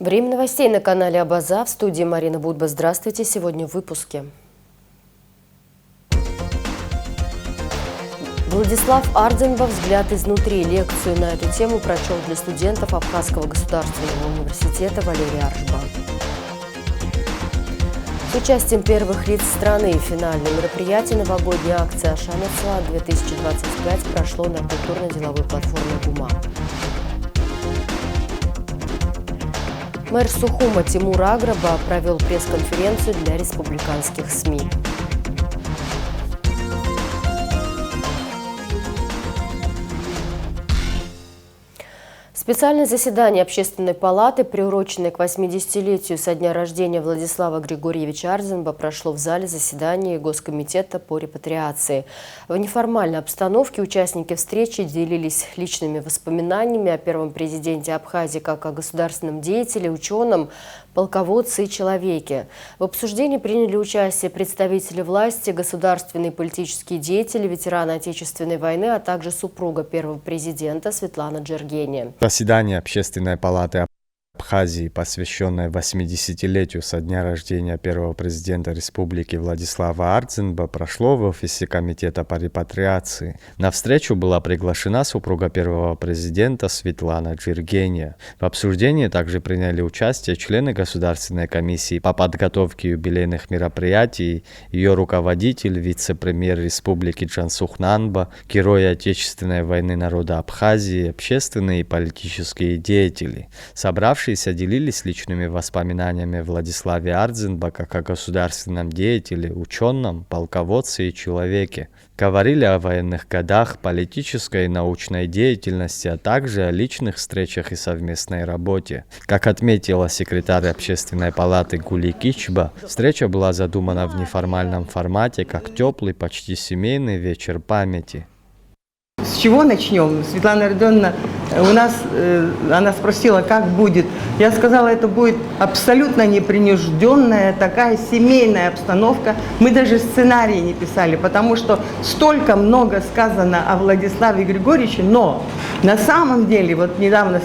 Время новостей на канале Абаза. В студии Марина Будба. Здравствуйте. Сегодня в выпуске. Владислав Ардзенба «Взгляд изнутри». Лекцию на эту тему прочел для студентов Абхазского государственного университета Валерий Аршба. С участием первых лиц страны финальное мероприятие новогодняя акция «Ашана-2025» прошло на культурно-деловой платформе ГУМА. Мэр Сухума Тимур Аграба провел пресс-конференцию для республиканских СМИ. Специальное заседание Общественной палаты, приуроченное к 80-летию со дня рождения Владислава Григорьевича Ардзенба, прошло в зале заседания Госкомитета по репатриации. В неформальной обстановке участники встречи делились личными воспоминаниями о первом президенте Абхазии как о государственном деятеле, ученом, полководце и человеке. В обсуждении приняли участие представители власти, государственные и политические деятели, ветераны Отечественной войны, а также супруга первого президента Светлана Джергения. Заседание Общественной палаты Абхазии, посвященное 80-летию со дня рождения первого президента республики Владислава Ардзенба, прошло в офисе Комитета по репатриации. На встречу была приглашена супруга первого президента Светлана Джергения. В обсуждении также приняли участие члены Государственной комиссии по подготовке юбилейных мероприятий, ее руководитель, вице-премьер республики Джансух Нанба, герои Отечественной войны народа Абхазии, общественные и политические деятели. Собравшиеся делились личными воспоминаниями о Владиславе Ардзенба как о государственном деятеле, ученом, полководце и человеке. Говорили о военных годах, политической и научной деятельности, а также о личных встречах и совместной работе. Как отметила секретарь Общественной палаты Гули Кичба, встреча была задумана в неформальном формате, как теплый, почти семейный вечер памяти. С чего начнем? Светлана Родионовна она спросила, как будет. Я сказала, это будет абсолютно непринужденная такая семейная обстановка. Мы даже сценарий не писали, потому что столько много сказано о Владиславе Григорьевиче, но на самом деле, вот недавно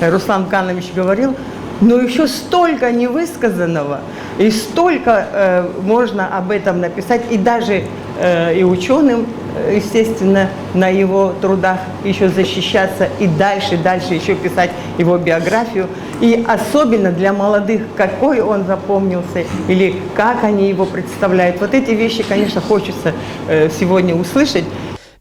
Руслан Канович говорил, но еще столько невысказанного, и столько можно об этом написать, и даже и ученым, естественно, на его трудах еще защищаться, и дальше еще писать его биографию. И особенно для молодых, какой он запомнился, или как они его представляют. Вот эти вещи, конечно, хочется сегодня услышать.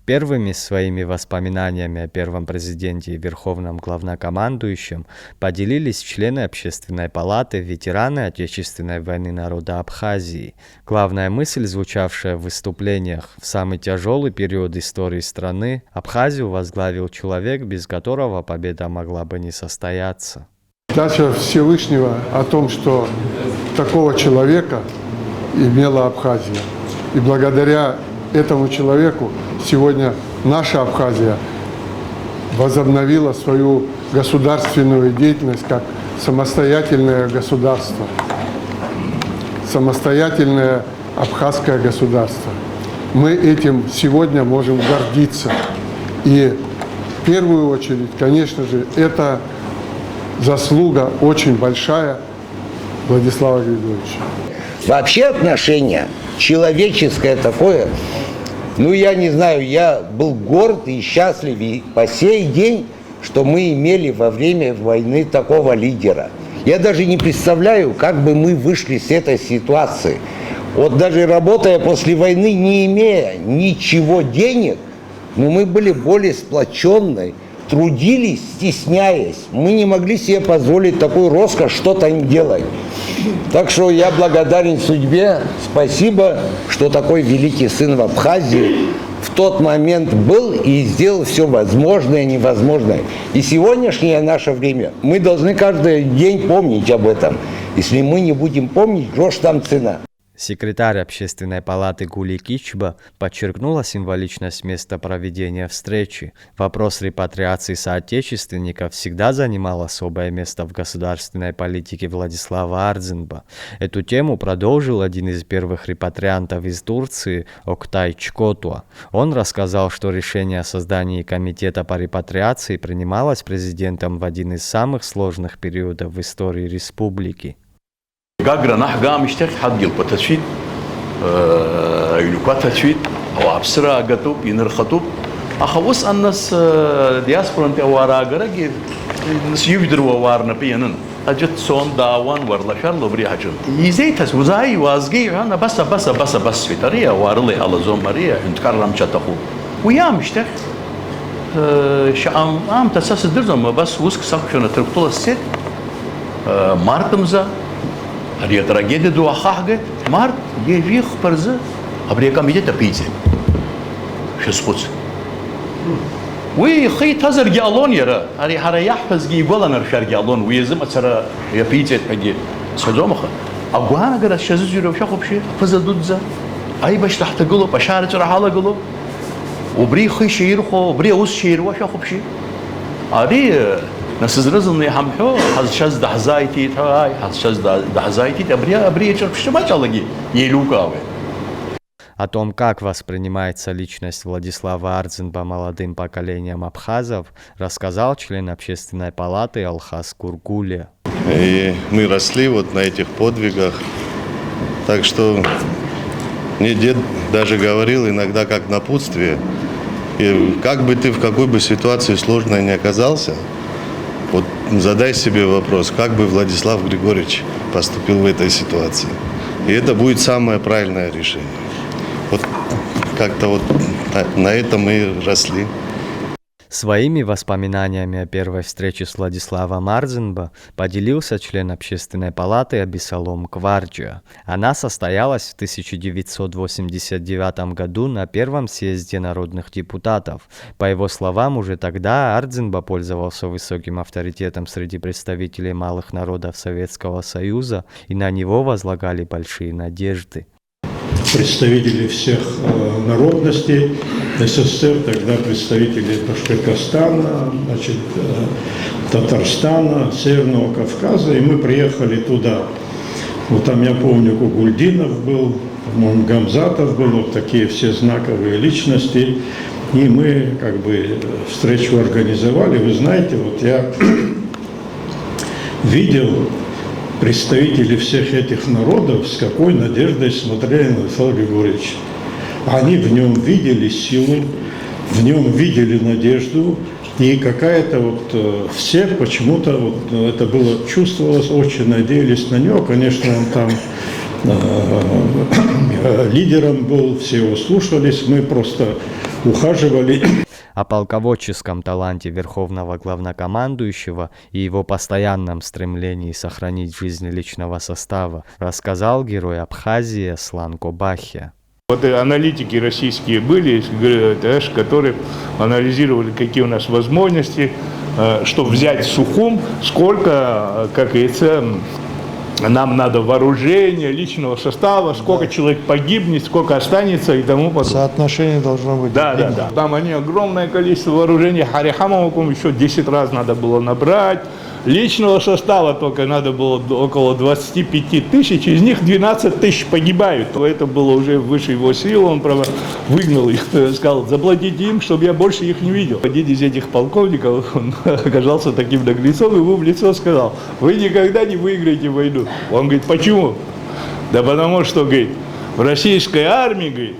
Первыми своими воспоминаниями о первом президенте и верховном главнокомандующем поделились члены Общественной палаты, ветераны Отечественной войны народа Абхазии. Главная мысль, звучавшая в выступлениях: в самый тяжелый период истории страны Абхазию возглавил человек, без которого победа могла бы не состояться. Дача Всевышнего о том, что такого человека имела Абхазия. И благодаря этому человеку сегодня наша Абхазия возобновила свою государственную деятельность как самостоятельное государство, самостоятельное абхазское государство. Мы этим сегодня можем гордиться. И в первую очередь, конечно же, это заслуга очень большая Владислава Григорьевича. Вообще отношение человеческое такое, я не знаю, я был горд и счастлив и по сей день, что мы имели во время войны такого лидера. Я даже не представляю, как бы мы вышли с этой ситуации. Вот даже работая после войны, не имея ничего денег, но мы были более сплоченной, трудились, стесняясь. Мы не могли себе позволить такую роскошь что-то им делать. Так что я благодарен судьбе. Спасибо, что такой великий сын в Абхазии в тот момент был и сделал все возможное и невозможное. И сегодняшнее наше время мы должны каждый день помнить об этом. Если мы не будем помнить, грош там цена. Секретарь Общественной палаты Гули Кичба подчеркнула символичность места проведения встречи. Вопрос репатриации соотечественников всегда занимал особое место в государственной политике Владислава Ардзинба. Эту тему продолжил один из первых репатриантов из Турции Октай Чкотуа. Он рассказал, что решение о создании комитета по репатриации принималось президентом в один из самых сложных периодов в истории республики. قاقرا نحقا مشتاق حد يلقى تشفيد يلقى تشفيد أو أبصرة قطوب ينرخطوب أخوص الناس دياسبورا أنت وارا قرا نس يفدروا وارنا بينن أجت صون داوان ورلا شارلو بري حجم يزيت وزاي وازقي أنا بس في طريقة وارلي على زوم مريا نتكرم شتخو ويا مشتاق شام عم تساس درزم بس وسك ساكشنا تركتول السيد مارتمزا هذه трагедия до ахахга март евих парза абрека мидета пице шесхуц وي خي تزر جالون يرى هذه حرا يحفظ يقول انا رشار جالون ويزم ترى يا بيته حقي سجومخ اقوانا قد شزز يرو شخو بشي فزدودزا اي باش تحت قلو بشاره راح على قلو وبري خي شيرخو وبري اوس شير وشخو بشي هذه نسزرزن يحمحو حز شز دحزايتي هاي حز شز دحزايتي абрия чарпштамачалаги елукаве. О том, как воспринимается личность Владислава Ардзинба молодым поколением абхазов, рассказал член Общественной палаты Алхаз Кургуле. И мы росли вот на этих подвигах, так что мне дед даже говорил иногда как напутствие, и как бы ты в какой бы ситуации сложной ни оказался, вот задай себе вопрос, как бы Владислав Григорьевич поступил в этой ситуации. И это будет самое правильное решение. Вот как-то вот на этом мы росли. Своими воспоминаниями о первой встрече с Владиславом Ардзинба поделился член Общественной палаты Абисалом Кварджиа. Она состоялась в 1989 году на первом съезде народных депутатов. По его словам, уже тогда Ардзинба пользовался высоким авторитетом среди представителей малых народов Советского Союза, и на него возлагали большие надежды. Представители всех народностей СССР, тогда представители Башкортостана, значит, Татарстана, Северного Кавказа, и мы приехали туда. Вот там, я помню, Кугульдинов был, по-моему, Гамзатов был, вот такие все знаковые личности, и мы как бы встречу организовали. Вы знаете, вот я видел представители всех этих народов, с какой надеждой смотрели на Владислава Григорьевича. Они в нем видели силу, в нем видели надежду, и какая-то вот все почему-то вот это было, чувствовалось, очень надеялись на него. Конечно, он там лидером был, все его слушались, мы просто ухаживали. О полководческом таланте верховного главнокомандующего и его постоянном стремлении сохранить жизнь личного состава рассказал герой Абхазии Аслан Кобахия. Вот аналитики российские были, которые анализировали, какие у нас возможности, что взять в сухом, сколько, как говорится, нам надо вооружения, личного состава, сколько человек погибнет, сколько останется и тому подобное. Соотношение должно быть. Да. Там они огромное количество вооружений. Харихамовым еще 10 раз надо было набрать. Личного состава только надо было около 25 тысяч, из них 12 тысяч погибают. Это было уже выше его сил, он выгнал их, сказал, заплатите им, чтобы я больше их не видел. Один из этих полковников, он оказался таким наглецом, ему в лицо сказал, вы никогда не выиграете войну. Он говорит, почему? Да потому что, говорит, в российской армии, говорит,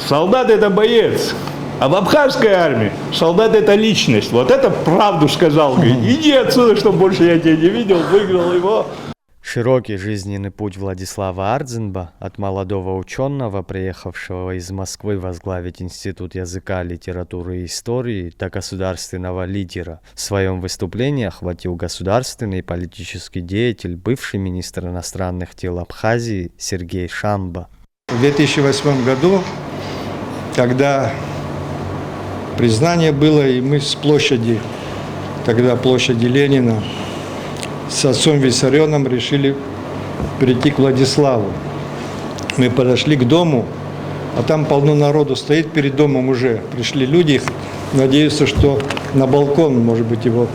солдат это боец. А в абхазской армии солдат это личность. Вот это правду сказал. Говорит, иди отсюда, чтобы больше я тебя не видел, выиграл его. Широкий жизненный путь Владислава Ардзинба, от молодого ученого, приехавшего из Москвы возглавить Институт языка, литературы и истории, до государственного лидера. В своем выступлении охватил государственный и политический деятель, бывший министр иностранных дел Абхазии Сергей Шамба. В 2008 году, когда признание было, и мы с площади, тогда площади Ленина, с отцом Виссарионом решили прийти к Владиславу. Мы подошли к дому, а там полно народу стоит перед домом уже. Пришли люди, надеются, что на балкон, может быть, его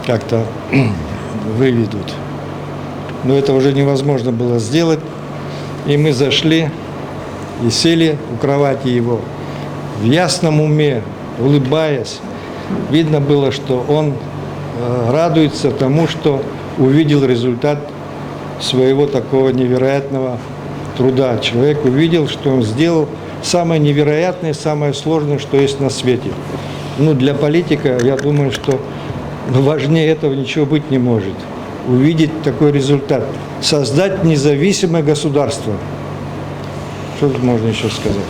как-то выведут. Но это уже невозможно было сделать. И мы зашли и сели у кровати его. В ясном уме, улыбаясь, видно было, что он радуется тому, что увидел результат своего такого невероятного труда. Человек увидел, что он сделал самое невероятное, самое сложное, что есть на свете. Ну, для политика, я думаю, что важнее этого ничего быть не может. Увидеть такой результат. Создать независимое государство. Что тут можно еще сказать?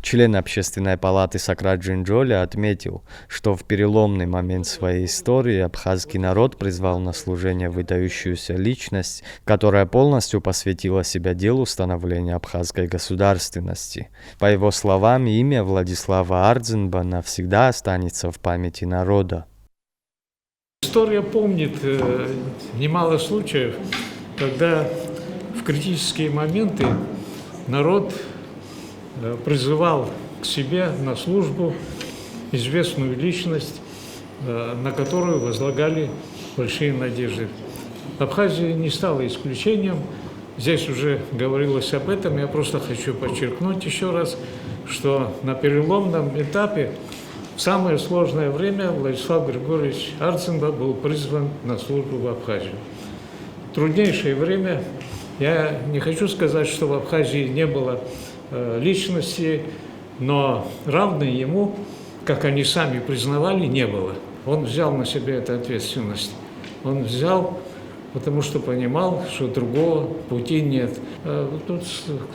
Член Общественной палаты Сократ Джинджоли отметил, что в переломный момент своей истории абхазский народ призвал на служение выдающуюся личность, которая полностью посвятила себя делу становления абхазской государственности. По его словам, имя Владислава Ардзинба навсегда останется в памяти народа. История помнит немало случаев, когда в критические моменты народ призывал к себе на службу известную личность, на которую возлагали большие надежды. Абхазия не стала исключением. Здесь уже говорилось об этом. Я просто хочу подчеркнуть еще раз, что на переломном этапе в самое сложное время Владислав Григорьевич Ардзинба был призван на службу в Абхазию. Труднейшее время. Я не хочу сказать, что в Абхазии не было личности, но равной ему, как они сами признавали, не было. Он взял на себя эту ответственность. Он взял, потому что понимал, что другого пути нет. Тут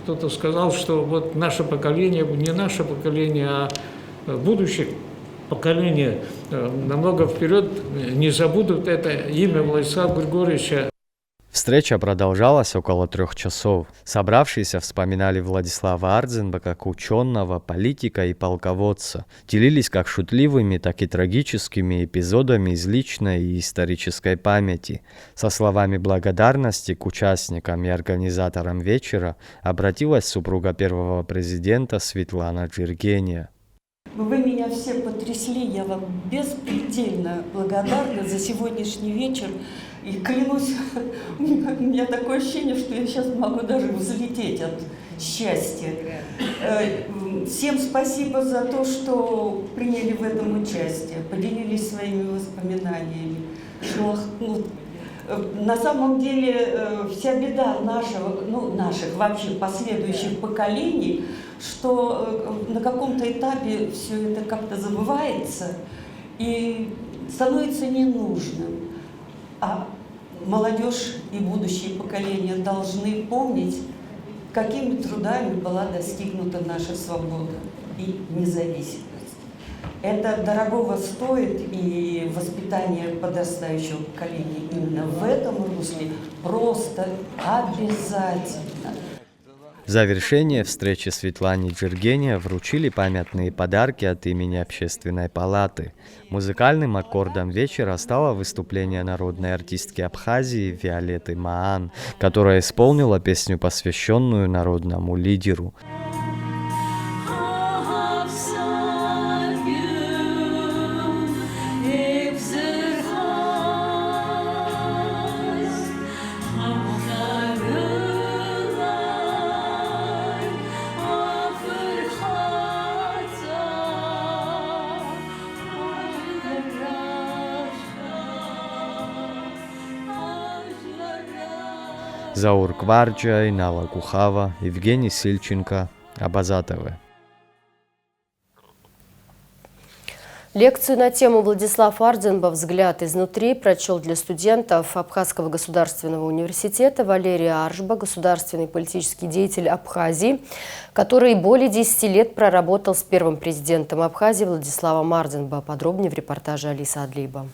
кто-то сказал, что вот наше поколение, не наше поколение, а будущее поколение намного вперед не забудут это имя Владислава Григорьевича. Встреча продолжалась около 3 часов. Собравшиеся вспоминали Владислава Ардзинба как ученого, политика и полководца. Делились как шутливыми, так и трагическими эпизодами из личной и исторической памяти. Со словами благодарности к участникам и организаторам вечера обратилась супруга первого президента Светлана Джиргения. Вы меня все потрясли, я вам беспредельно благодарна за сегодняшний вечер. И клянусь, у меня такое ощущение, что я сейчас могу даже взлететь от счастья. Всем спасибо за то, что приняли в этом участие, поделились своими воспоминаниями. На самом деле вся беда наших вообще последующих поколений, что на каком-то этапе все это как-то забывается и становится ненужным. А молодежь и будущие поколения должны помнить, какими трудами была достигнута наша свобода и независимость. Это дорогого стоит, и воспитание подрастающего поколения именно в этом русле просто обязательно. В завершение встречи Светлане Джиргения вручили памятные подарки от имени Общественной палаты. Музыкальным аккордом вечера стало выступление народной артистки Абхазии Виолетты Маан, которая исполнила песню, посвященную народному лидеру. Заур Кварджа, Инала Кухава, Евгений Сильченко, Абаза ТВ. Лекцию на тему «Владислав Ардзинба. Взгляд изнутри» прочел для студентов Абхазского государственного университета Валерий Аршба, государственный политический деятель Абхазии, который более 10 лет проработал с первым президентом Абхазии Владиславом Ардзинба. Подробнее в репортаже Алисы Адлиба.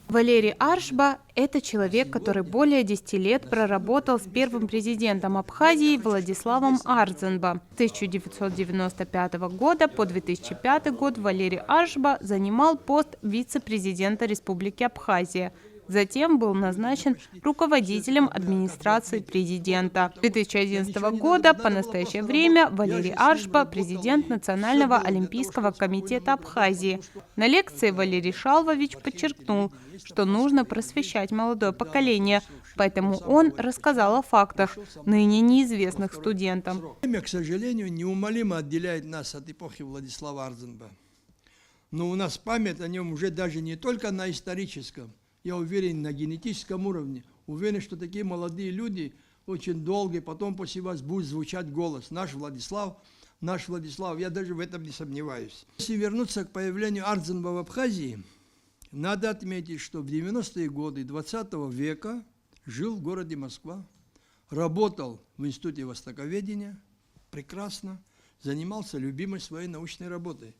Валерий Аршба – это человек, который более 10 лет проработал с первым президентом Абхазии Владиславом Ардзинба. С 1995 года по 2005 год Валерий Аршба занимал пост вице-президента Республики Абхазия. Затем был назначен руководителем администрации президента. С 2011 года по настоящее время Валерий Аршба – президент Национального олимпийского комитета Абхазии. На лекции Валерий Шалвович подчеркнул, что нужно просвещать молодое поколение, поэтому он рассказал о фактах, ныне неизвестных студентам. Время, к сожалению, неумолимо отделяет нас от эпохи Владислава Арзенба. Но у нас память о нем уже даже не только на историческом, я уверен, на генетическом уровне. Уверен, что такие молодые люди очень долго, потом после вас будет звучать голос. Наш Владислав, я даже в этом не сомневаюсь. Если вернуться к появлению Арзенба в Абхазии, надо отметить, что в 90-е годы 20 века жил в городе Москва, работал в Институте востоковедения, прекрасно, занимался любимой своей научной работой.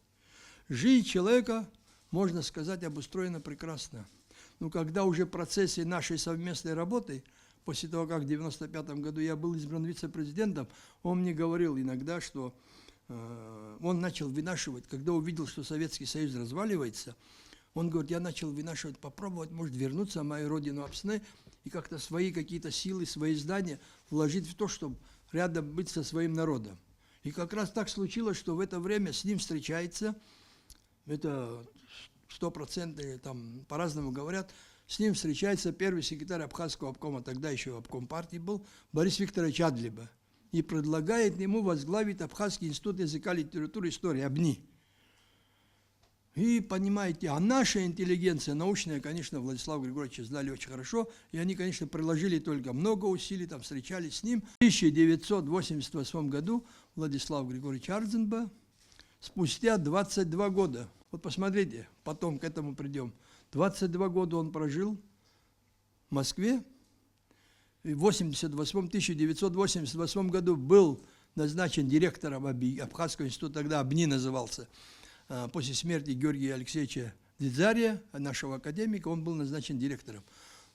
Жизнь человека, можно сказать, обустроена прекрасно. Но когда уже в процессе нашей совместной работы, после того, как в 1995 году я был избран вице-президентом, он мне говорил иногда, что он начал вынашивать, когда увидел, что Советский Союз разваливается, он говорит, я начал вынашивать, попробовать, может, вернуться в мою родину Апсне и как-то свои какие-то силы, свои знания вложить в то, чтобы рядом быть со своим народом. И как раз так случилось, что в это время с ним встречается, это 100%, там по-разному говорят, с ним встречается первый секретарь Абхазского обкома, тогда еще обком партии был, Борис Викторович Адлиба, и предлагает ему возглавить Абхазский институт языка, литературы и истории, АБНИ. И понимаете, а наша интеллигенция научная, конечно, Владислава Григорьевича знали очень хорошо, и они, конечно, приложили только много усилий, там встречались с ним. В 1988 году Владислав Григорьевич Арзенба, спустя 22 года, вот посмотрите, потом к этому придем, 22 года он прожил в Москве, и в 1988 году был назначен директором Абхазского института, тогда АБНИ назывался, после смерти Георгия Алексеевича Дидзария, нашего академика, он был назначен директором.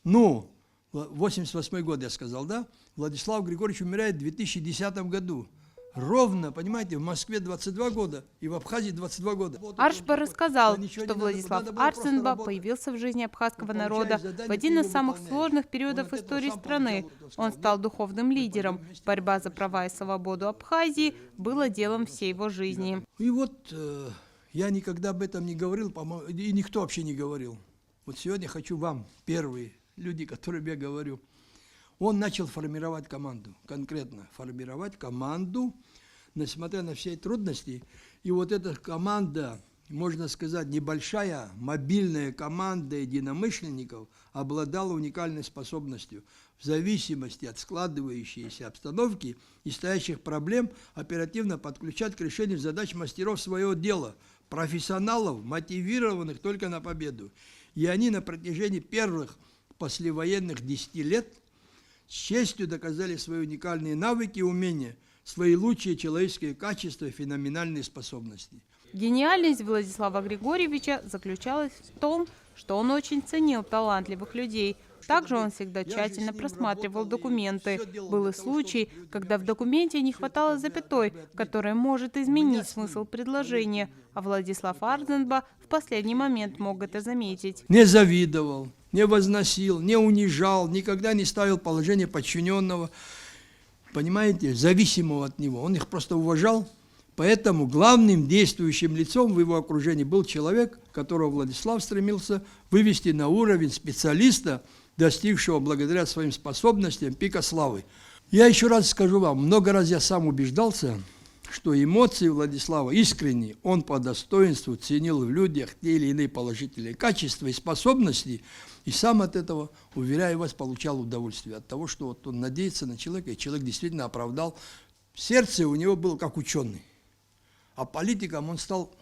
Ну, 88 год, я сказал, да? Владислав Григорьевич умирает в 2010 году. Ровно, понимаете, в Москве 22 года и в Абхазии 22 года. Аршба рассказал, что Владислав Арзенба появился в жизни абхазского народа в один из самых сложных периодов истории страны. Он стал духовным лидером. Борьба за права и свободу Абхазии была делом всей его жизни. И вот я никогда об этом не говорил, и никто вообще не говорил. Вот сегодня хочу вам, первые люди, которым я говорю, он начал формировать команду, конкретно формировать команду, несмотря на все трудности. И вот эта команда, можно сказать, небольшая, мобильная команда единомышленников обладала уникальной способностью в зависимости от складывающейся обстановки и стоящих проблем оперативно подключать к решению задач мастеров своего дела, профессионалов, мотивированных только на победу. И они на протяжении первых послевоенных 10 лет с честью доказали свои уникальные навыки и умения, свои лучшие человеческие качества и феноменальные способности. Гениальность Владислава Григорьевича заключалась в том, что он очень ценил талантливых людей. Также он всегда тщательно просматривал документы. Был и случай, когда в документе не хватало запятой, которая может изменить смысл предложения, а Владислав Арзенба в последний момент мог это заметить. Не завидовал, не возносил, не унижал, никогда не ставил положение подчиненного, понимаете, зависимого от него. Он их просто уважал. Поэтому главным действующим лицом в его окружении был человек, которого Владислав стремился вывести на уровень специалиста, достигшего благодаря своим способностям пика славы. Я еще раз скажу вам, много раз я сам убеждался, что эмоции Владислава искренние, он по достоинству ценил в людях те или иные положительные качества и способности, и сам от этого, уверяю вас, получал удовольствие от того, что вот он надеется на человека, и человек действительно оправдал. Сердце у него было как ученый, а политиком он стал,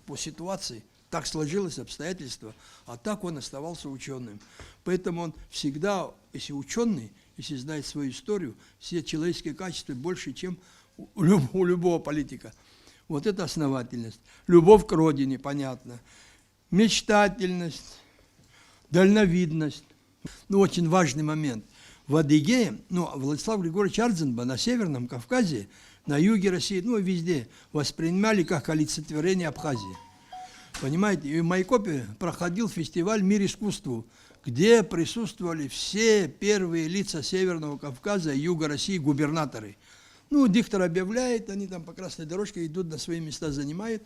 по ситуации, так сложилось обстоятельства, а так он оставался ученым. Поэтому он всегда, если ученый, если знает свою историю, все человеческие качества больше, чем у любого политика. Вот это основательность. Любовь к родине, понятно. Мечтательность, дальновидность. Очень важный момент. В Адыгее, Владислав Григорьевич Арзенба на Северном Кавказе, на юге России, везде воспринимали как олицетворение Абхазии. Понимаете, и в Майкопе проходил фестиваль «Мир искусству», где присутствовали все первые лица Северного Кавказа и Юга России, губернаторы. Ну, диктор объявляет, они там по красной дорожке идут, на свои места занимают.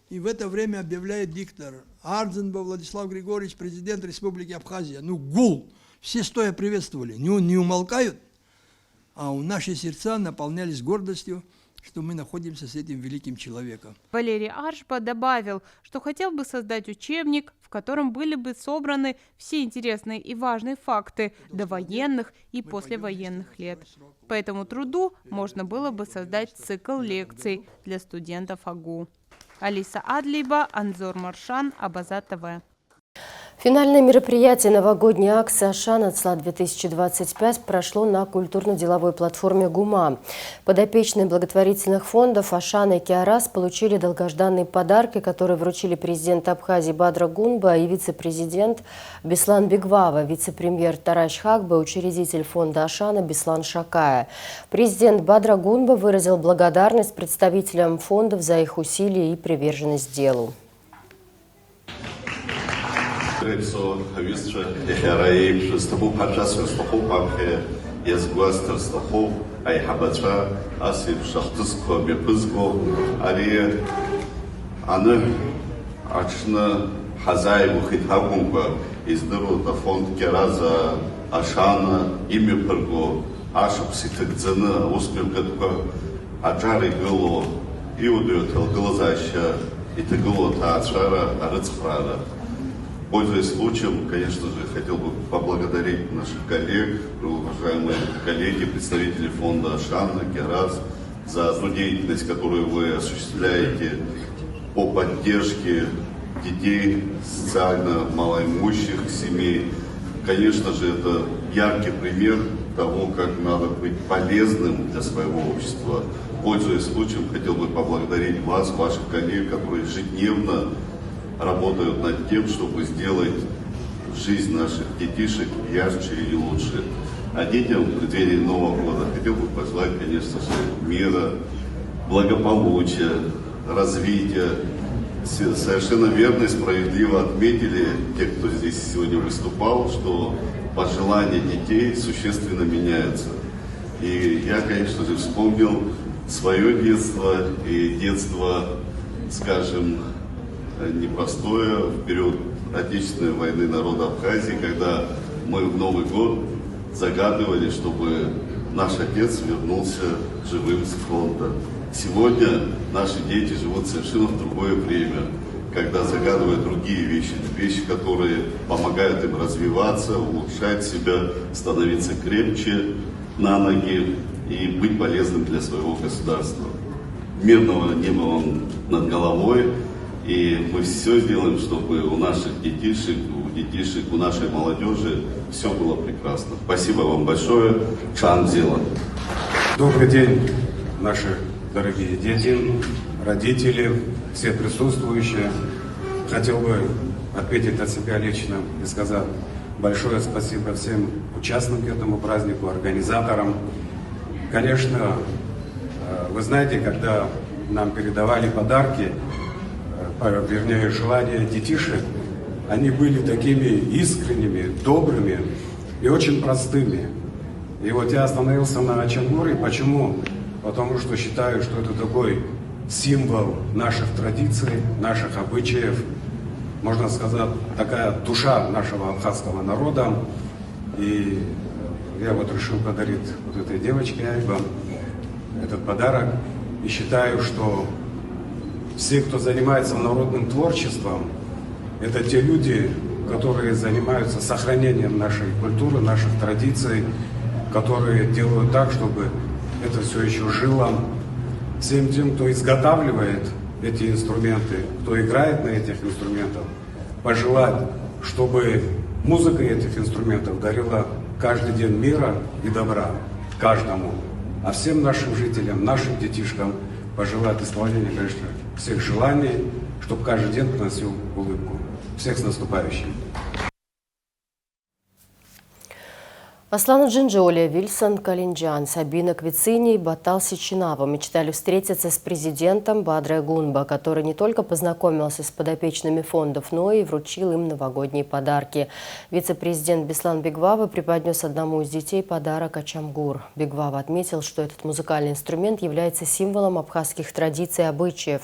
И в это время объявляет диктор: Ардзенба Владислав Григорьевич, президент Республики Абхазия. Ну, гул! Все стоя приветствовали, не умолкают. А у наши сердца наполнялись гордостью, что мы находимся с этим великим человеком. Валерий Аршба добавил, что хотел бы создать учебник, в котором были бы собраны все интересные и важные факты довоенных и послевоенных лет. По этому труду можно было бы создать цикл лекций для студентов АГУ. Алиса Адлиба, Анзор Маршан, Абаза ТВ. Финальное мероприятие новогодней акции «Ашан АЦЛА-2025» прошло на культурно-деловой платформе ГУМА. Подопечные благотворительных фондов «Ашан» и «Киарас» получили долгожданные подарки, которые вручили президент Абхазии Бадра Гунба и вице-президент Беслан Бегвава, вице-премьер Тараш Хакба, учредитель фонда «Ашана» Беслан Шакая. Президент Бадра Гунба выразил благодарность представителям фондов за их усилия и приверженность делу. Репсо Хавистра, Яхараим, Шестаху Паджас, Шестаху Памхе, Язгуастер Стаху, Айхабача, Асип Шахтуско, Бепызго, Ария, Аны, Ачна, Хазаеву Хитхагунга, Издырута фонд Кераза, Ашана, Имя Перго, Ашап Ситыкдзена, Успевгатко, Аджари Гыло, Иудиотел Глазаща, и Тыгыло Таачара, Арыцфрара. Пользуясь случаем, конечно же, хотел бы поблагодарить наших коллег, уважаемые коллеги, представители фонда «Ашан», «Киарас» за ту деятельность, которую вы осуществляете по поддержке детей, социально малоимущих семей. Конечно же, это яркий пример того, как надо быть полезным для своего общества. Пользуясь случаем, хотел бы поблагодарить вас, ваших коллег, которые ежедневно работают над тем, чтобы сделать жизнь наших детишек ярче и лучше. А детям в преддверии Нового года хотел бы пожелать, конечно же, мира, благополучия, развития. Совершенно верно и справедливо отметили те, кто здесь сегодня выступал, что пожелания детей существенно меняются. И я, конечно же, вспомнил свое детство и детство, скажем, непростое в период Отечественной войны народа Абхазии, когда мы в Новый год загадывали, чтобы наш отец вернулся живым с фронта. Сегодня наши дети живут совершенно в другое время, когда загадывают другие вещи, вещи, которые помогают им развиваться, улучшать себя, становиться крепче на ноги и быть полезным для своего государства. Мирного неба вам над головой. И мы все сделаем, чтобы у наших детишек, у нашей молодежи все было прекрасно. Спасибо вам большое. Чанзила. Добрый день, наши дорогие дети, родители, все присутствующие. Хотел бы ответить от себя лично и сказать большое спасибо всем участникам этому празднику, организаторам. Конечно, вы знаете, когда нам передавали подарки, вернее, желания детишек, они были такими искренними, добрыми и очень простыми. И вот я остановился на Чангуре. Почему? Потому что считаю, что это такой символ наших традиций, наших обычаев, можно сказать, такая душа нашего абхазского народа. И я вот решил подарить вот этой девочке Айба этот подарок. И считаю, что все, кто занимается народным творчеством, это те люди, которые занимаются сохранением нашей культуры, наших традиций, которые делают так, чтобы это все еще жило. Всем тем, кто изготавливает эти инструменты, кто играет на этих инструментах, пожелать, чтобы музыка этих инструментов дарила каждый день мира и добра каждому. А всем нашим жителям, нашим детишкам пожелать исполнения, конечно, всех желаний, чтобы каждый день приносил улыбку. Всех с наступающим! Аслана Джинджолия, Вильсон Калинджан, Сабина Квицини и Батал Сичинава мечтали встретиться с президентом Бадре Гунба, который не только познакомился с подопечными фондов, но и вручил им новогодние подарки. Вице-президент Беслан Бигвава преподнес одному из детей подарок Ачамгур. Бигвава отметил, что этот музыкальный инструмент является символом абхазских традиций и обычаев.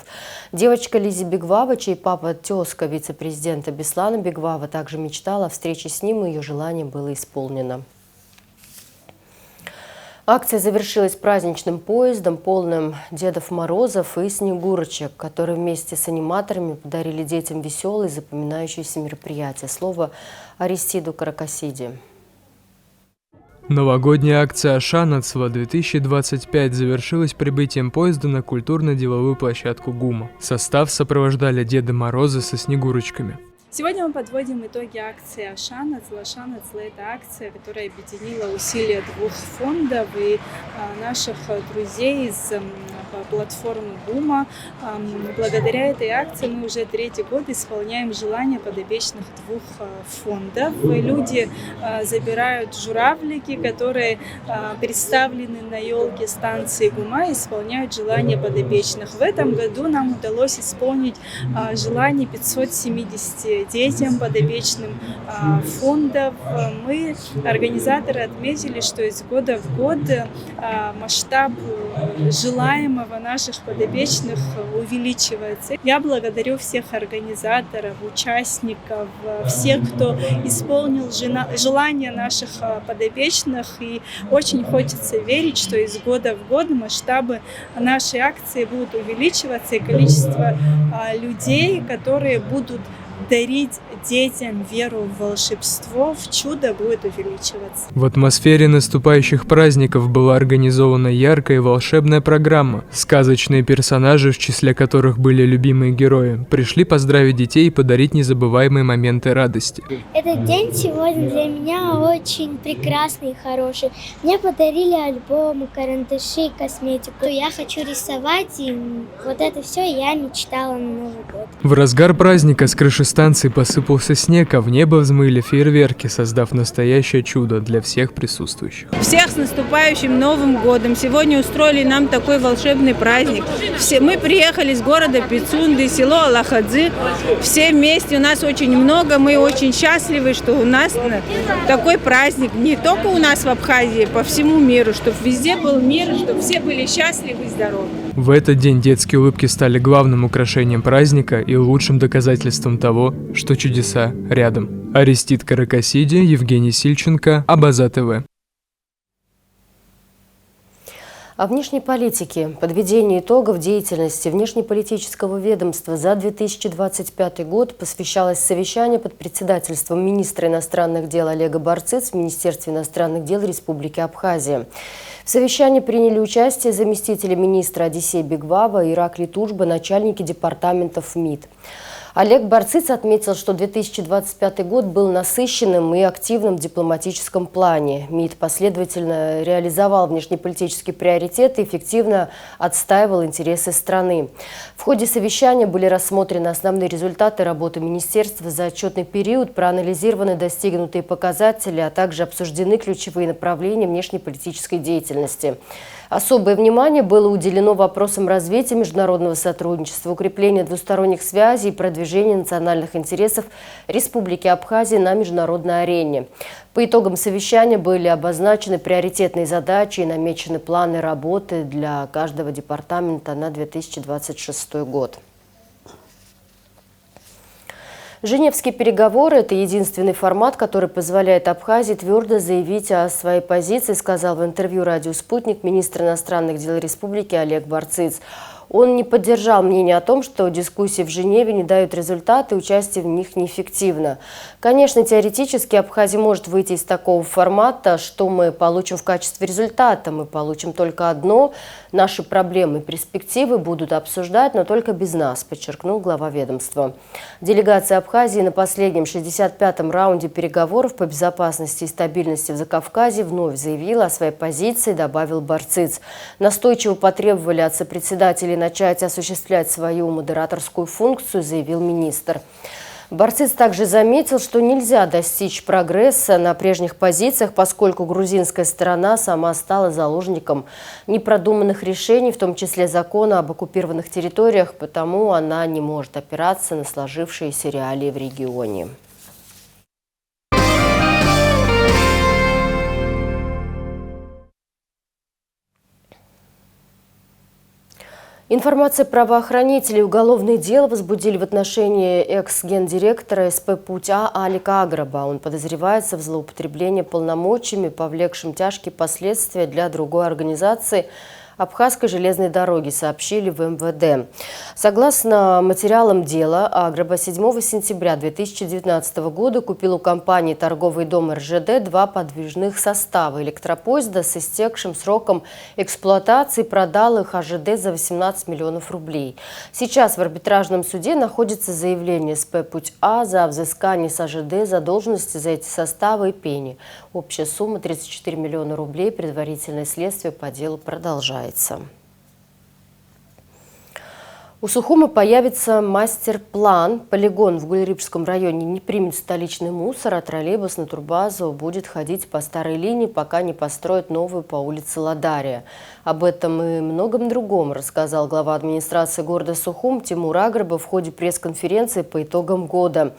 Девочка Лизи Бигвава, чей папа тезка вице-президента Беслана Бигвава, также мечтала о встрече с ним, и ее желание было исполнено. Акция завершилась праздничным поездом, полным Дедов Морозов и Снегурочек, которые вместе с аниматорами подарили детям веселые, запоминающиеся мероприятия. Слово Аристиду Каракасиди. Новогодняя акция «Ашанацва-2025» завершилась прибытием поезда на культурно-деловую площадку ГУМа. Состав сопровождали Деды Морозы со Снегурочками. Сегодня мы подводим итоги акции «Ашанацва». «Ашанацва» — это акция, которая объединила усилия двух фондов и наших друзей из платформы ГУМа. Благодаря этой акции мы уже третий год исполняем желания подопечных двух фондов. Люди забирают журавлики, которые представлены на елке станции ГУМа, и исполняют желания подопечных. В этом году нам удалось исполнить желание 570 детям, подопечным фондов. Мы, организаторы, отметили, что из года в год масштаб желаемого наших подопечных увеличивается. Я благодарю всех организаторов, участников, всех, кто исполнил желания наших подопечных. И очень хочется верить, что из года в год масштабы нашей акции будут увеличиваться, и количество людей, которые будут дарить детям веру в волшебство, в чудо, будет увеличиваться. В атмосфере наступающих праздников была организована яркая и волшебная программа. Сказочные персонажи, в числе которых были любимые герои, пришли поздравить детей и подарить незабываемые моменты радости. Этот день сегодня для меня очень прекрасный и хороший. Мне подарили альбомы, карандаши, косметику. Я хочу рисовать, и вот это все я мечтала на Новый год. В разгар праздника с крыши станции посыпался снег, а в небо взмыли фейерверки, создав настоящее чудо для всех присутствующих. Всех с наступающим Новым годом! Сегодня устроили нам такой волшебный праздник. Мы приехали с города Пицунды, село Алахадзы. Все вместе, у нас очень много, мы очень счастливы, что у нас такой праздник. Не только у нас в Абхазии, по всему миру, чтобы везде был мир, чтобы все были счастливы и здоровы. В этот день детские улыбки стали главным украшением праздника и лучшим доказательством того, что чудеса рядом. Аристид Каракасиди, Евгений Сильченко, Абаза ТВ. О внешней политике. Подведение итогов деятельности внешнеполитического ведомства за 2025 год посвящалось совещанию под председательством министра иностранных дел Олега Барциц в Министерстве иностранных дел Республики Абхазия. В совещании приняли участие заместители министра Одиссей Бигвава и Ираклий Тужба, начальники департаментов МИД. Олег Барциц отметил, что 2025 год был насыщенным и активным в дипломатическом плане. МИД последовательно реализовал внешнеполитические приоритеты и эффективно отстаивал интересы страны. В ходе совещания были рассмотрены основные результаты работы министерства за отчетный период, проанализированы достигнутые показатели, а также обсуждены ключевые направления внешнеполитической деятельности. Особое внимание было уделено вопросам развития международного сотрудничества, укрепления двусторонних связей и продвижения национальных интересов Республики Абхазия на международной арене. По итогам совещания были обозначены приоритетные задачи и намечены планы работы для каждого департамента на 2026 год. Женевские переговоры – это единственный формат, который позволяет Абхазии твердо заявить о своей позиции, сказал в интервью радио «Спутник» министр иностранных дел республики Олег Барциц. Он не поддержал мнение о том, что дискуссии в Женеве не дают результаты, участие в них неэффективно. Конечно, теоретически Абхазия может выйти из такого формата, что мы получим в качестве результата. Мы получим только одно – наши проблемы и перспективы будут обсуждать, но только без нас, подчеркнул глава ведомства. Делегация Абхазии на последнем 65-м раунде переговоров по безопасности и стабильности в Закавказье вновь заявила о своей позиции, добавил Барциц. Настойчиво потребовали от сопредседателей начать осуществлять свою модераторскую функцию, заявил министр. Барциц также заметил, что нельзя достичь прогресса на прежних позициях, поскольку грузинская сторона сама стала заложником непродуманных решений, в том числе закона об оккупированных территориях, потому она не может опираться на сложившиеся реалии в регионе. Информация правоохранителей. Уголовное дело возбудили в отношении экс-гендиректора СП «Путь-А» Алика Аграба. Он подозревается в злоупотреблении полномочиями, повлекшим тяжкие последствия для другой организации Абхазской железной дороги, сообщили в МВД. Согласно материалам дела, Аграба 7 сентября 2019 года купил у компании «Торговый дом РЖД» 2 подвижных состава электропоезда с истекшим сроком эксплуатации, продал их АЖД за 18 миллионов рублей. Сейчас в арбитражном суде находится заявление СП «Путь-А» за взыскание с АЖД задолженности за эти составы и пени. Общая сумма 34 миллиона рублей. Предварительное следствие по делу продолжается. У Сухума появится мастер-план. Полигон в Гульрипском районе не примет столичный мусор, а троллейбус на турбазу будет ходить по старой линии, пока не построят новую по улице Ладария. Об этом и многом другом рассказал глава администрации города Сухум Тимур Аграба в ходе пресс-конференции по итогам года.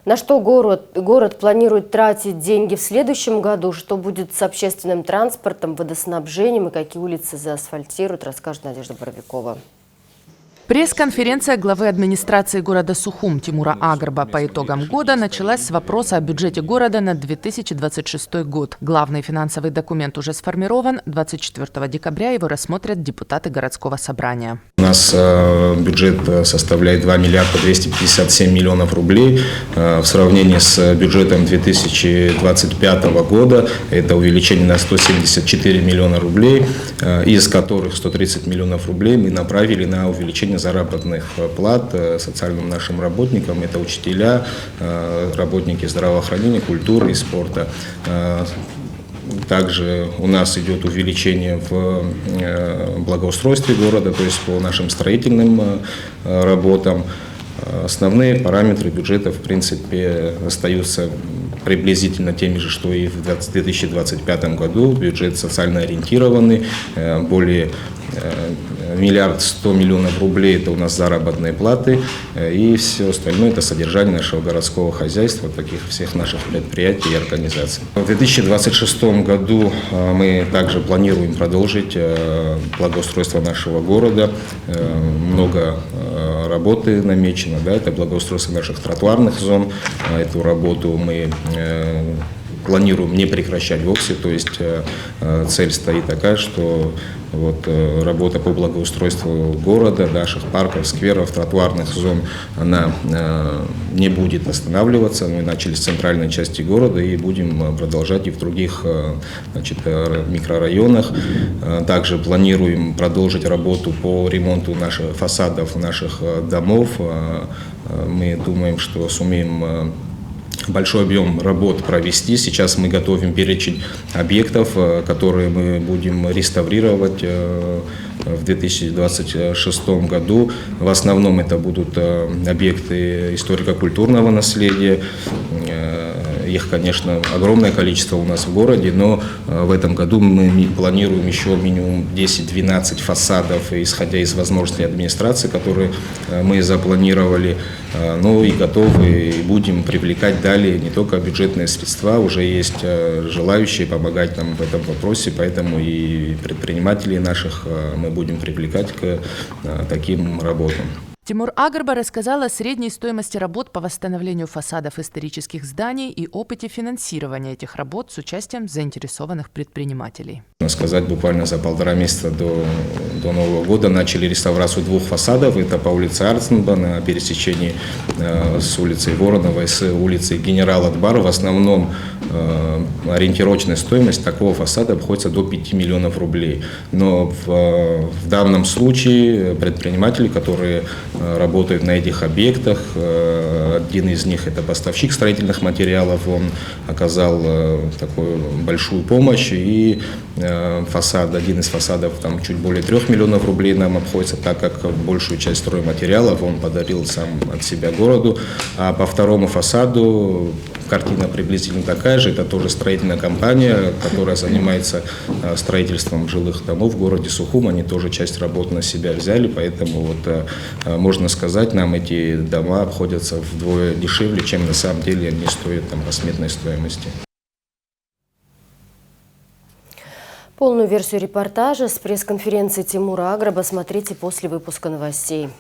На что город планирует тратить деньги в следующем году, что будет с общественным транспортом, водоснабжением и какие улицы заасфальтируют, расскажет Надежда Боровикова. Пресс-конференция главы администрации города Сухум Тимура Аграба по итогам года началась с вопроса о бюджете города на 2026 год. Главный финансовый документ уже сформирован. 24 декабря его рассмотрят депутаты городского собрания. У нас бюджет составляет 2 миллиарда 257 миллионов рублей. В сравнении с бюджетом 2025 года это увеличение на 174 миллиона рублей, из которых 130 миллионов рублей мы направили на увеличение заработных плат социальным нашим работникам. Это учителя, работники здравоохранения, культуры и спорта. Также у нас идет увеличение в благоустройстве города, то есть по нашим строительным работам. Основные параметры бюджета, в принципе, остаются приблизительно теми же, что и в 2025 году. Бюджет социально ориентированный, более 1 миллиард 100 миллионов рублей – это у нас заработные платы, и все остальное – это содержание нашего городского хозяйства, таких всех наших предприятий и организаций. В 2026 году мы также планируем продолжить благоустройство нашего города. Много работы намечено, да, это благоустройство наших тротуарных зон. Эту работу мы планируем не прекращать вовсе, то есть цель стоит такая, что вот работа по благоустройству города, наших парков, скверов, тротуарных зон, она не будет останавливаться. Мы начали с центральной части города и будем продолжать и в других, значит, микрорайонах. Также планируем продолжить работу по ремонту наших фасадов наших домов. Мы думаем, что сумеем большой объем работ провести. Сейчас мы готовим перечень объектов, которые мы будем реставрировать в 2026 году. В основном это будут объекты историко-культурного наследия. Их, конечно, огромное количество у нас в городе, но в этом году мы планируем еще минимум 10-12 фасадов, исходя из возможностей администрации, которые мы запланировали. Ну и готовы, и будем привлекать далее не только бюджетные средства, уже есть желающие помогать нам в этом вопросе, поэтому и предпринимателей наших мы будем привлекать к таким работам. Тимур Аграба рассказал о средней стоимости работ по восстановлению фасадов исторических зданий и опыте финансирования этих работ с участием заинтересованных предпринимателей. Сказать, буквально за 1,5 месяца до Нового года начали реставрацию 2 фасадов. Это по улице Арценба на пересечении с улицей Воронова и с улицей Генерала Дбара. В основном ориентировочная стоимость такого фасада обходится до 5 миллионов рублей. Но в данном случае предприниматели, которые работают на этих объектах. Один из них — это поставщик строительных материалов, он оказал такую большую помощь, и один из фасадов там чуть более 3 миллионов рублей нам обходится, так как большую часть стройматериалов он подарил сам от себя городу. А по второму фасаду картина приблизительно такая же. Это тоже строительная компания, которая занимается строительством жилых домов в городе Сухум. Они тоже часть работ на себя взяли, поэтому вот, можно сказать, нам эти дома обходятся вдвое дешевле, чем на самом деле они стоят там по сметной стоимости. Полную версию репортажа с пресс-конференции Тимура Аграба смотрите после выпуска новостей.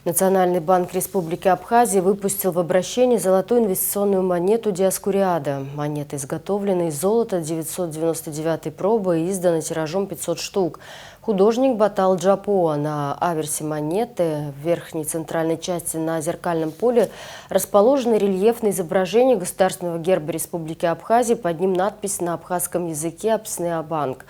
Национальный банк Республики Абхазия выпустил в обращение золотую инвестиционную монету Диаскуриада. Монета изготовлена из золота 999 пробы и издана тиражом 500 штук. Художник Батал Джапоа. На аверсе монеты в верхней центральной части на зеркальном поле расположены рельефные изображения государственного герба Республики Абхазия, под ним надпись на абхазском языке «Апснеабанк».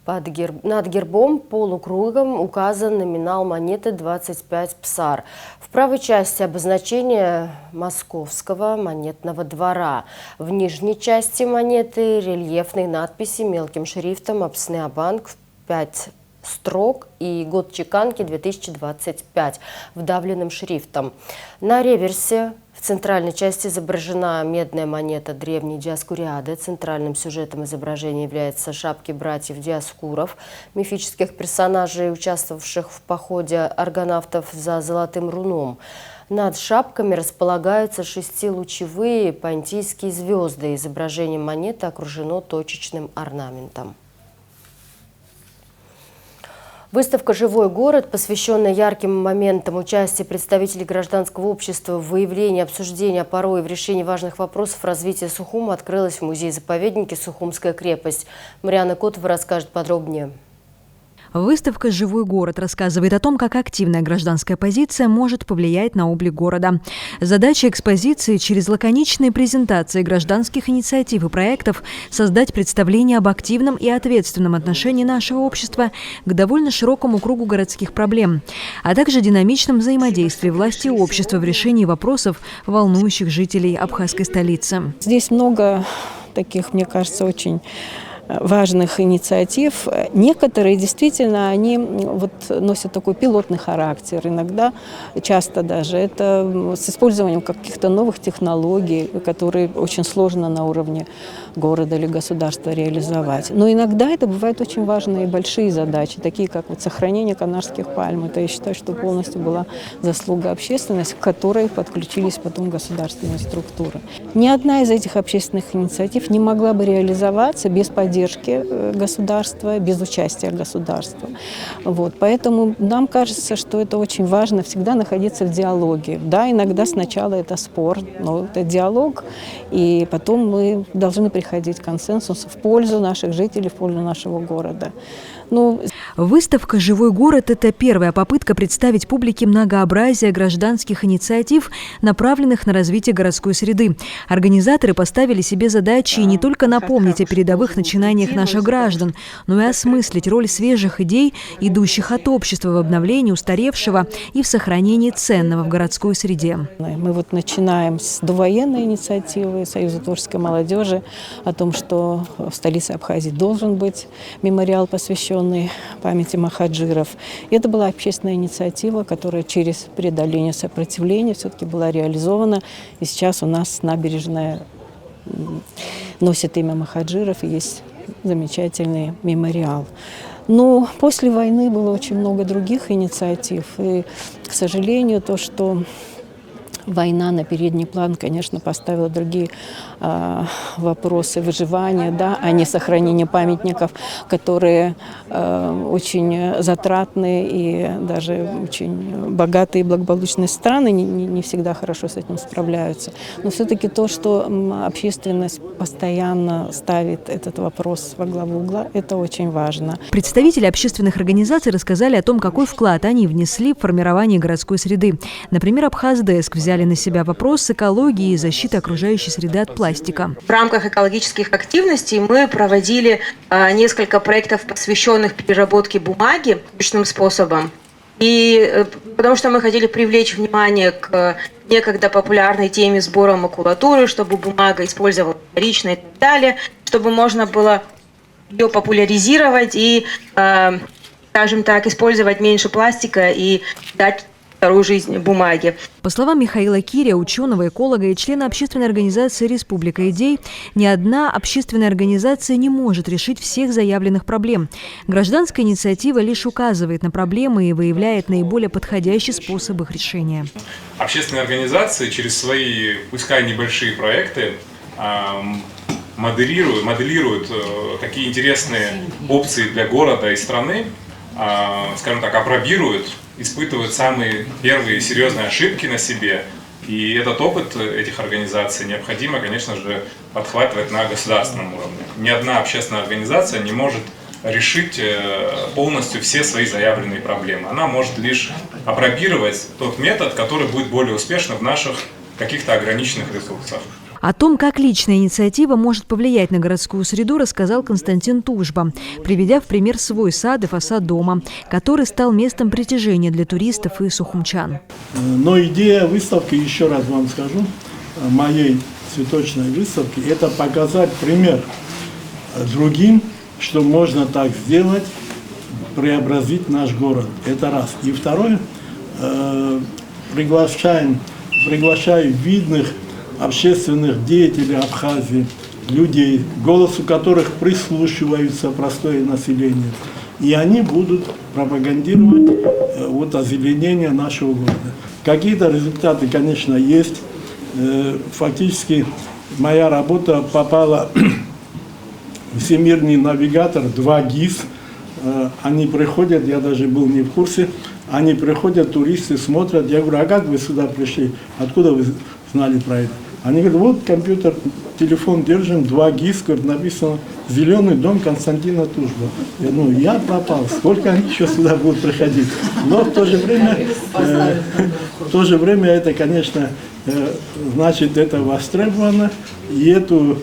Над гербом полукругом указан номинал монеты 25 псар. В правой части обозначение Московского монетного двора. В нижней части монеты рельефные надписи мелким шрифтом «Апснеабанк» в 5 строк и год чеканки 2025 вдавленным шрифтом. На реверсе в центральной части изображена медная монета древней Диаскуриады. Центральным сюжетом изображения является шапки братьев Диаскуров, мифических персонажей, участвовавших в походе аргонавтов за Золотым Руном. Над шапками располагаются 6-лучевые понтийские звезды. Изображение монеты окружено точечным орнаментом. Выставка «Живой город», посвященная ярким моментам участия представителей гражданского общества в выявлении, обсуждении, а порой и в решении важных вопросов развития Сухума, открылась в музее-заповеднике «Сухумская крепость». Марианна Котова расскажет подробнее. Выставка «Живой город» рассказывает о том, как активная гражданская позиция может повлиять на облик города. Задача экспозиции – через лаконичные презентации гражданских инициатив и проектов создать представление об активном и ответственном отношении нашего общества к довольно широкому кругу городских проблем, а также динамичном взаимодействии власти и общества в решении вопросов, волнующих жителей абхазской столицы. Здесь много таких, мне кажется, очень важных инициатив. Некоторые действительно они вот носят такой пилотный характер. Иногда, часто даже, это с использованием каких-то новых технологий, которые очень сложно на уровне города или государства реализовать. Но иногда это бывают очень важные и большие задачи, такие как вот сохранение канарских пальм. Это, я считаю, что полностью была заслуга общественности, к которой подключились потом государственные структуры. Ни одна из этих общественных инициатив не могла бы реализоваться без поддержки государства, без участия государства. Вот. Поэтому нам кажется, что это очень важно всегда находиться в диалоге. Да, иногда сначала это спор, но это диалог, и потом мы должны приходить к консенсусу в пользу наших жителей, в пользу нашего города. Выставка «Живой город» – это первая попытка представить публике многообразие гражданских инициатив, направленных на развитие городской среды. Организаторы поставили себе задачи не только напомнить о передовых начинаниях наших граждан, но и осмыслить роль свежих идей, идущих от общества в обновлении устаревшего и в сохранении ценного в городской среде. Мы вот начинаем с довоенной инициативы Союза творческой молодежи о том, что в столице Абхазии должен быть мемориал, посвященный памяти махаджиров. И это была общественная инициатива, которая через преодоление сопротивления все-таки была реализована. И сейчас у нас набережная носит имя махаджиров, и есть замечательный мемориал. Но после войны было очень много других инициатив. И, к сожалению, то, что война на передний план, конечно, поставила другие вопросы выживания, да, а не сохранения памятников, которые очень затратные, и даже очень богатые и благополучные страны не всегда хорошо с этим справляются. Но все-таки то, что общественность постоянно ставит этот вопрос во главу угла, это очень важно. Представители общественных организаций рассказали о том, какой вклад они внесли в формирование городской среды. Например, Абхаздеск взяли на себя вопрос экологии и защиты окружающей среды от пластика. В рамках экологических активностей мы проводили несколько проектов, посвященных переработке бумаги обычным способом. И потому что мы хотели привлечь внимание к некогда популярной теме сбора макулатуры, чтобы бумага использовалась вторично и так далее, чтобы можно было ее популяризировать и, скажем так, использовать меньше пластика и дать вторую жизнь бумаге. По словам Михаила Киря, ученого, эколога и члена общественной организации «Республика идей», ни одна общественная организация не может решить всех заявленных проблем. Гражданская инициатива лишь указывает на проблемы и выявляет наиболее подходящий способ их решения. Общественные организации через свои, пускай небольшие проекты, моделируют такие интересные опции для города и страны, скажем так, апробируют, испытывают самые первые серьезные ошибки на себе. И этот опыт этих организаций необходимо, конечно же, подхватывать на государственном уровне. Ни одна общественная организация не может решить полностью все свои заявленные проблемы. Она может лишь апробировать тот метод, который будет более успешным в наших каких-то ограниченных ресурсах. О том, как личная инициатива может повлиять на городскую среду, рассказал Константин Тужба, приведя в пример свой сад и фасад дома, который стал местом притяжения для туристов и сухумчан. Но идея выставки, еще раз вам скажу, моей цветочной выставки, это показать пример другим, что можно так сделать, преобразить наш город. Это раз. И второе, приглашаю видных общественных деятелей Абхазии, людей, голосу которых прислушиваются простое население. И они будут пропагандировать озеленение нашего города. Какие-то результаты, конечно, есть. Фактически моя работа попала в всемирный навигатор, 2 ГИС. Они приходят, я даже был не в курсе, они приходят, туристы смотрят. Я говорю, а как вы сюда пришли? Откуда вы знали про это? Они говорят, вот компьютер, телефон держим, 2 ГИС, написано «Зеленый дом Константина Тужба». Я думаю, я пропал, сколько они еще сюда будут приходить? Но в то же время это, конечно, значит, это востребовано, и эту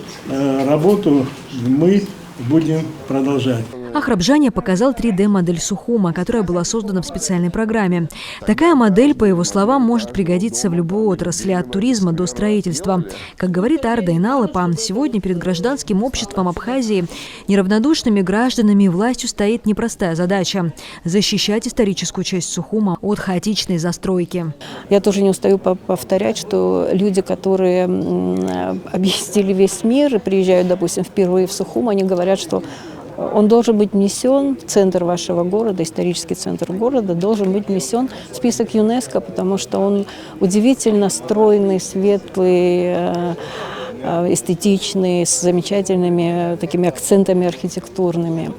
работу мы будем продолжать. Ахрабжаня показал 3D-модель Сухума, которая была создана в специальной программе. Такая модель, по его словам, может пригодиться в любой отрасли, от туризма до строительства. Как говорит Арда Иналапа, сегодня перед гражданским обществом Абхазии, неравнодушными гражданами и властью стоит непростая задача – защищать историческую часть Сухума от хаотичной застройки. Я тоже не устаю повторять, что люди, которые объездили весь мир и приезжают, допустим, впервые в Сухум, они говорят, что он должен быть внесен в центр вашего города, исторический центр города, должен быть внесен в список ЮНЕСКО, потому что он удивительно стройный, светлый, эстетичный, с замечательными такими акцентами архитектурными.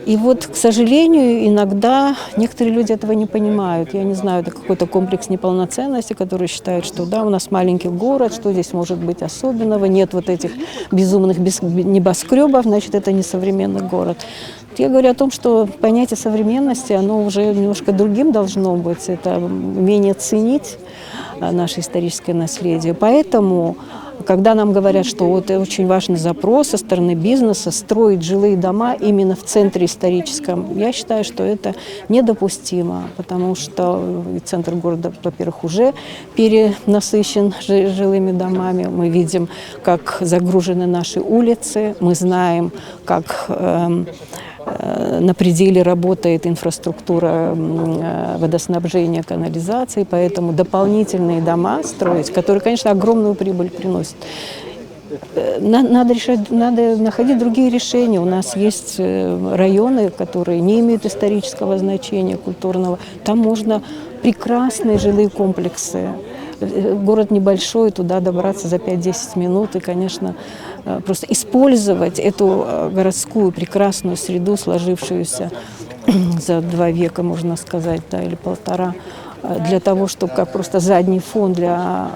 И вот, к сожалению, иногда некоторые люди этого не понимают. Я не знаю, это какой-то комплекс неполноценности, который считает, что да, у нас маленький город, что здесь может быть особенного, нет вот этих безумных небоскребов, значит, это не современный город. Я говорю о том, что понятие современности, оно уже немножко другим должно быть, это умение ценить наше историческое наследие. Поэтому, когда нам говорят, что вот это очень важный запрос со стороны бизнеса строить жилые дома именно в центре историческом, я считаю, что это недопустимо, потому что центр города, во-первых, уже перенасыщен жилыми домами. Мы видим, как загружены наши улицы, мы знаем, как на пределе работает инфраструктура водоснабжения, канализации, поэтому дополнительные дома строить, которые, конечно, огромную прибыль приносят. Надо находить другие решения. У нас есть районы, которые не имеют исторического значения, культурного. Там можно прекрасные жилые комплексы. Город небольшой, туда добраться за 5-10 минут. И, конечно, просто использовать эту городскую прекрасную среду, сложившуюся за 2 века, можно сказать, да, или 1,5, для того, чтобы как просто задний фон для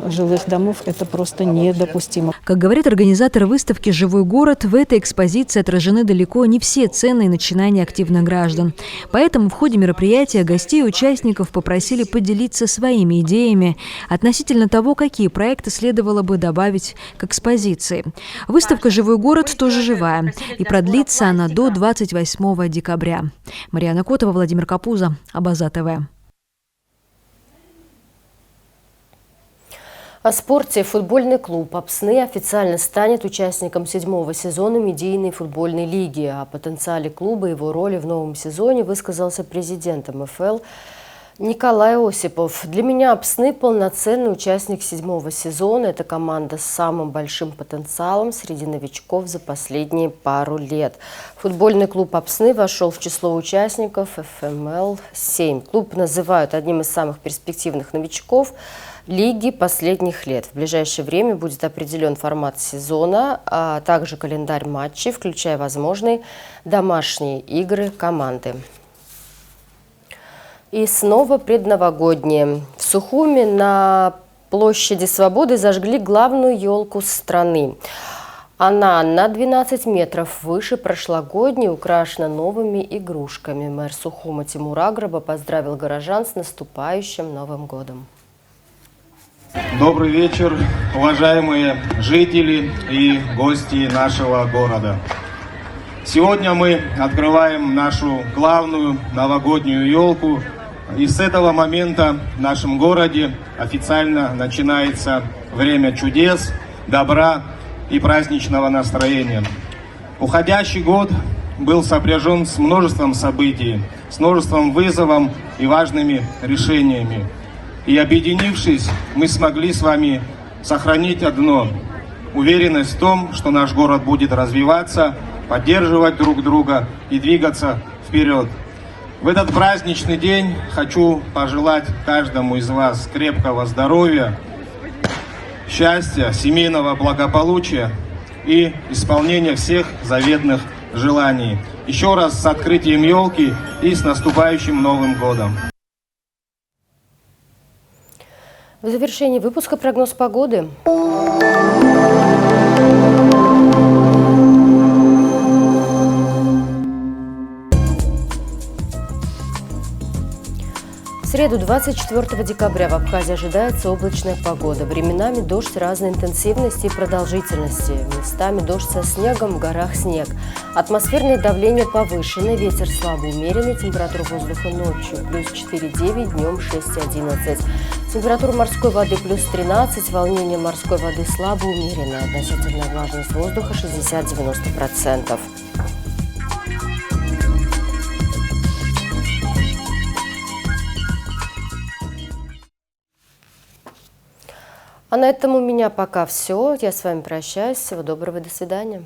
жилых домов, это просто недопустимо. Как говорит организатор выставки «Живой город», в этой экспозиции отражены далеко не все ценные начинания активных граждан. Поэтому в ходе мероприятия гостей и участников попросили поделиться своими идеями относительно того, какие проекты следовало бы добавить к экспозиции. Выставка «Живой город» тоже живая, и продлится она до 28 декабря. Марьяна Котова, Владимир Капуза, Абаза ТВ. О спорте. Футбольный клуб «Апсны» официально станет участником 7-го сезона медийной футбольной лиги. О потенциале клуба и его роли в новом сезоне высказался президент МФЛ Николай Осипов. Для меня «Апсны» полноценный участник 7-го сезона. Это команда с самым большим потенциалом среди новичков за последние пару лет. Футбольный клуб «Апсны» вошел в число участников ФМЛ-7. Клуб называют одним из самых перспективных новичков лиги последних лет. В ближайшее время будет определен формат сезона, а также календарь матчей, включая возможные домашние игры команды. И снова предновогоднее. В Сухуми на площади Свободы зажгли главную елку страны. Она на 12 метров выше прошлогодней, украшена новыми игрушками. Мэр Сухума Тимур Аграба поздравил горожан с наступающим Новым годом. Добрый вечер, уважаемые жители и гости нашего города. Сегодня мы открываем нашу главную новогоднюю елку. И с этого момента в нашем городе официально начинается время чудес, добра и праздничного настроения. Уходящий год был сопряжен с множеством событий, с множеством вызовов и важными решениями. И объединившись, мы смогли с вами сохранить одно – уверенность в том, что наш город будет развиваться, поддерживать друг друга и двигаться вперед. В этот праздничный день хочу пожелать каждому из вас крепкого здоровья, счастья, семейного благополучия и исполнения всех заветных желаний. Еще раз с открытием елки и с наступающим Новым годом! В завершении выпуска прогноз погоды. В среду 24 декабря в Абхазии ожидается облачная погода. Временами дождь разной интенсивности и продолжительности. Местами дождь со снегом, в горах снег. Атмосферное давление повышенное, ветер слабо умеренный, температура воздуха ночью плюс 4,9, днем 6,11. Температура морской воды плюс 13, волнение морской воды слабо умеренное. Относительная влажность воздуха 60-90%. А на этом у меня пока все. Я с вами прощаюсь. Всего доброго. До свидания.